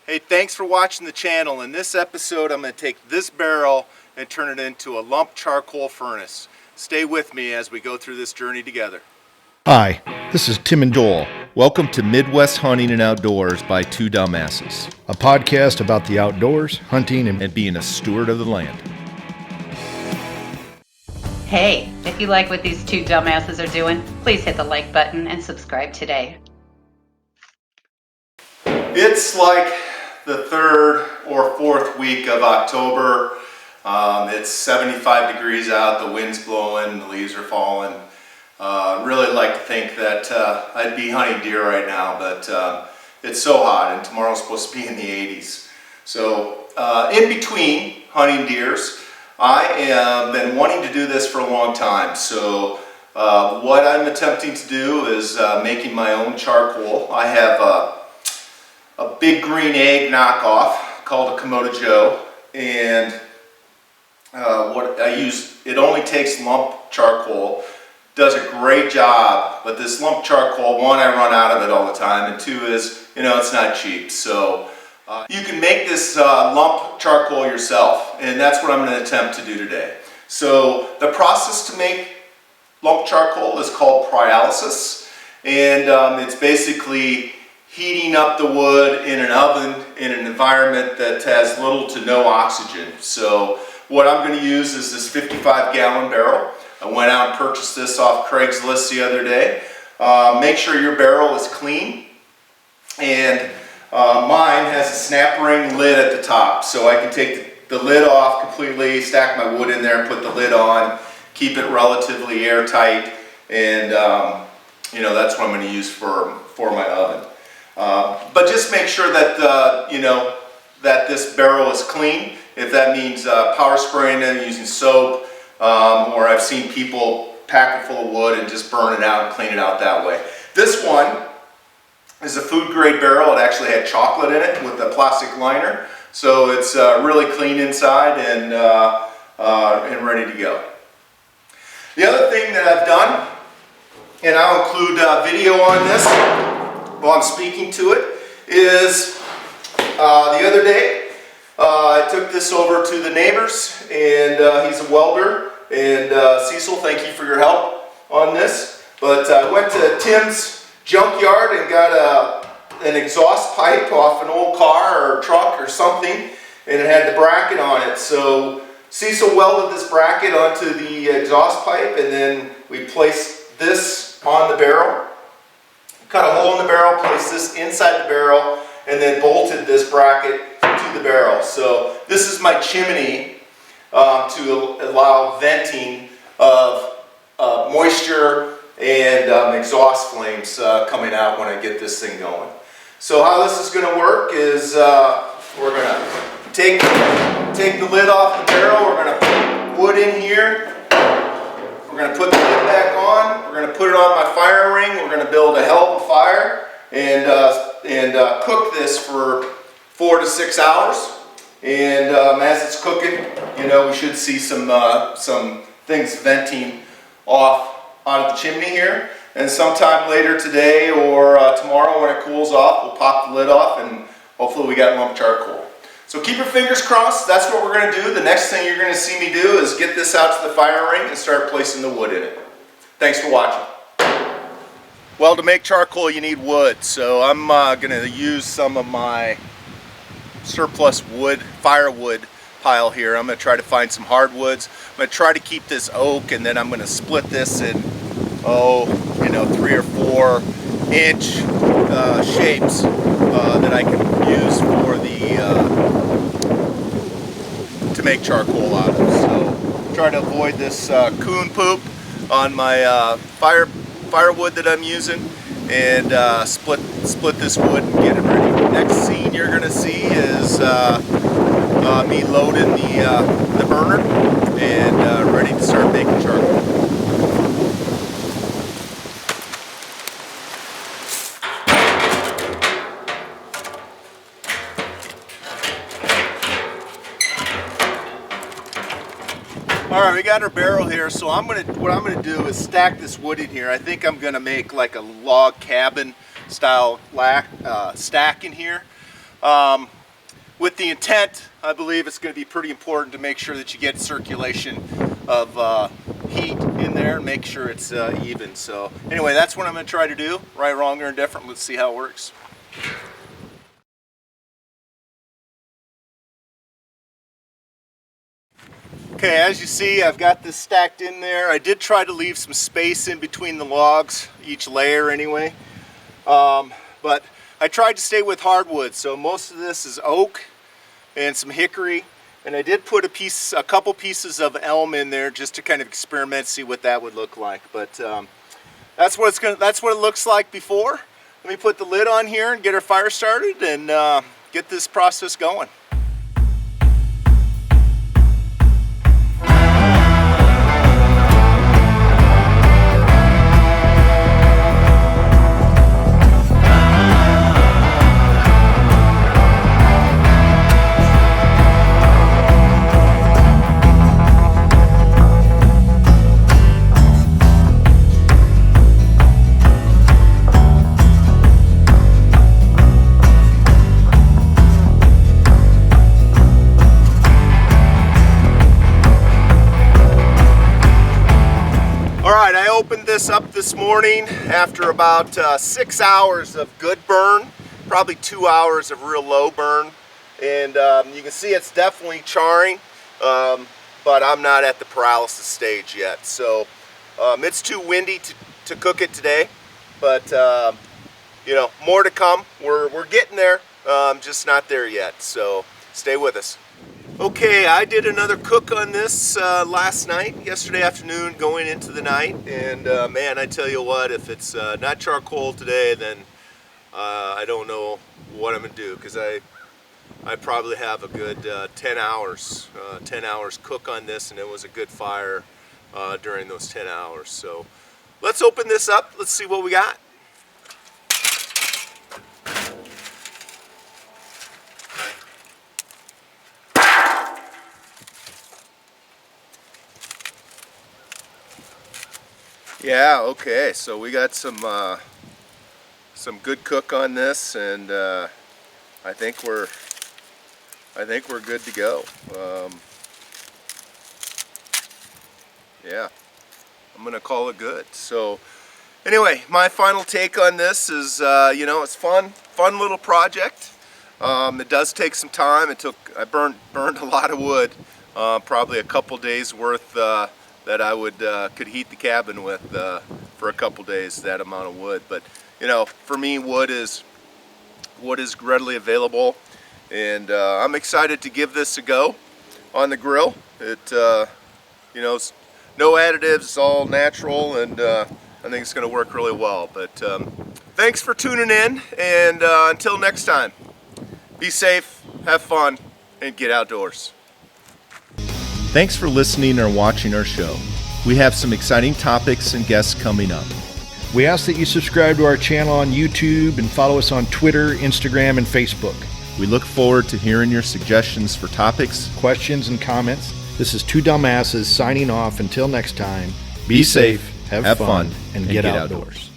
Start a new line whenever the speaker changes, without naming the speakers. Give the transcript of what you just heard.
Hey, thanks for watching the channel. In this episode, I'm going to take this barrel and turn it into a lump charcoal furnace. Stay with me as we go through this journey together.
Hi, this is Tim and Dole. Welcome to Midwest Hunting and Outdoors by Two Dumbasses, a podcast about the outdoors, hunting, and being a steward of the land.
Hey, if you like what these two dumbasses are doing, please hit the like button and subscribe today.
It's like the third or fourth week of October. It's 75 degrees out, the wind's blowing, the leaves are falling. Really like to think that I'd be hunting deer right now, but it's so hot, and tomorrow's supposed to be in the 80s. So in between hunting deers, I have been wanting to do this for a long time. So what I'm attempting to do is making my own charcoal. I have a big green egg knockoff called a Kamado Joe, and what I use, it only takes lump charcoal. Does a great job, but this lump charcoal, one, I run out of it all the time, and two is, it's not cheap. So you can make this lump charcoal yourself, and that's what I'm going to attempt to do today. So the process to make lump charcoal is called pyrolysis, and it's basically heating up the wood in an oven in an environment that has little to no oxygen. So what I'm going to use is this 55-gallon barrel. I went out and purchased this off Craigslist the other day. Make sure your barrel is clean, and mine has a snap ring lid at the top, so I can take the lid off completely, stack my wood in there, and put the lid on, keep it relatively airtight, and that's what I'm going to use for my oven. But just make sure that that this barrel is clean. If that means power spraying it using soap, or I've seen people pack it full of wood and just burn it out and clean it out that way. This one is a food grade barrel. It actually had chocolate in it with a plastic liner, so it's really clean inside and ready to go. The other thing that I've done, and I'll include video on this while I'm speaking to it, is the other day I took this over to the neighbors, and he's a welder, and Cecil, thank you for your help on this. But I went to Tim's junkyard and got an exhaust pipe off an old car or truck or something, and it had the bracket on it. So Cecil welded this bracket onto the exhaust pipe, and then we placed this on the barrel. Cut a hole in the barrel, placed this inside the barrel, and then bolted this bracket to the barrel. So this is my chimney to allow venting of moisture and exhaust flames coming out when I get this thing going. So how this is going to work is we're going to take the lid off the barrel. We're going to put wood in here. We're going to put the lid back on. We're going to put it on my fire ring. We're going to build a hell of a fire and cook this for 4 to 6 hours. And as it's cooking, we should see some things venting off out of the chimney here. And sometime later today or tomorrow when it cools off, we'll pop the lid off, and hopefully we got lump charcoal. So keep your fingers crossed. That's what we're going to do. The next thing you're going to see me do is get this out to the fire ring and start placing the wood in it. Thanks for watching. Well, to make charcoal you need wood, so I'm going to use some of my surplus wood, firewood pile here. I'm going to try to find some hardwoods. I'm going to try to keep this oak, and then I'm going to split this in 3 or 4 inch shapes that I can use for to make charcoal out of. So try to avoid this coon poop on my firewood that I'm using, and split this wood and get it ready. The next scene you're going to see is me loading the burner and ready to start making charcoal. Alright, we got our barrel here, so what I'm gonna do is stack this wood in here. I think I'm gonna make like a log cabin style stack in here. With the intent, I believe it's going to be pretty important to make sure that you get circulation of heat in there and make sure it's even. So anyway, that's what I'm going to try to do. Right, wrong, or indifferent. Let's see how it works. Okay, as you see, I've got this stacked in there. I did try to leave some space in between the logs, each layer anyway. But I tried to stay with hardwood, so most of this is oak and some hickory. And I did put a couple pieces of elm in there just to kind of experiment, see what that would look like. But that's what it looks like before. Let me put the lid on here and get our fire started and get this process going. Alright, I opened this up this morning after about 6 hours of good burn, probably 2 hours of real low burn, and you can see it's definitely charring, but I'm not at the paralysis stage yet. So it's too windy to cook it today, but you know, more to come. We're getting there, just not there yet, so stay with us. Okay, I did another cook on this yesterday afternoon, going into the night, and man, I tell you what, if it's not charcoal today, then I don't know what I'm gonna do, because I probably have a good 10 hours cook on this, and it was a good fire during those 10 hours. So let's open this up, let's see what we got. Yeah, okay, so we got some good cook on this, and I think we're good to go. Yeah, I'm gonna call it good. So anyway, my final take on this is, you know, it's fun little project. It does take some time. I burned a lot of wood, probably a couple days worth that I could heat the cabin with for a couple days, that amount of wood. But you know, for me, wood is readily available, and I'm excited to give this a go on the grill. It you know, it's no additives, it's all natural, and I think it's going to work really well. But thanks for tuning in, and until next time, be safe, have fun, and get outdoors.
Thanks for listening or watching our show. We have some exciting topics and guests coming up.
We ask that you subscribe to our channel on YouTube and follow us on Twitter, Instagram, and Facebook.
We look forward to hearing your suggestions for topics,
Questions and comments. This is Two Dumbasses signing off until next time.
Be safe,
have fun, and get outdoors.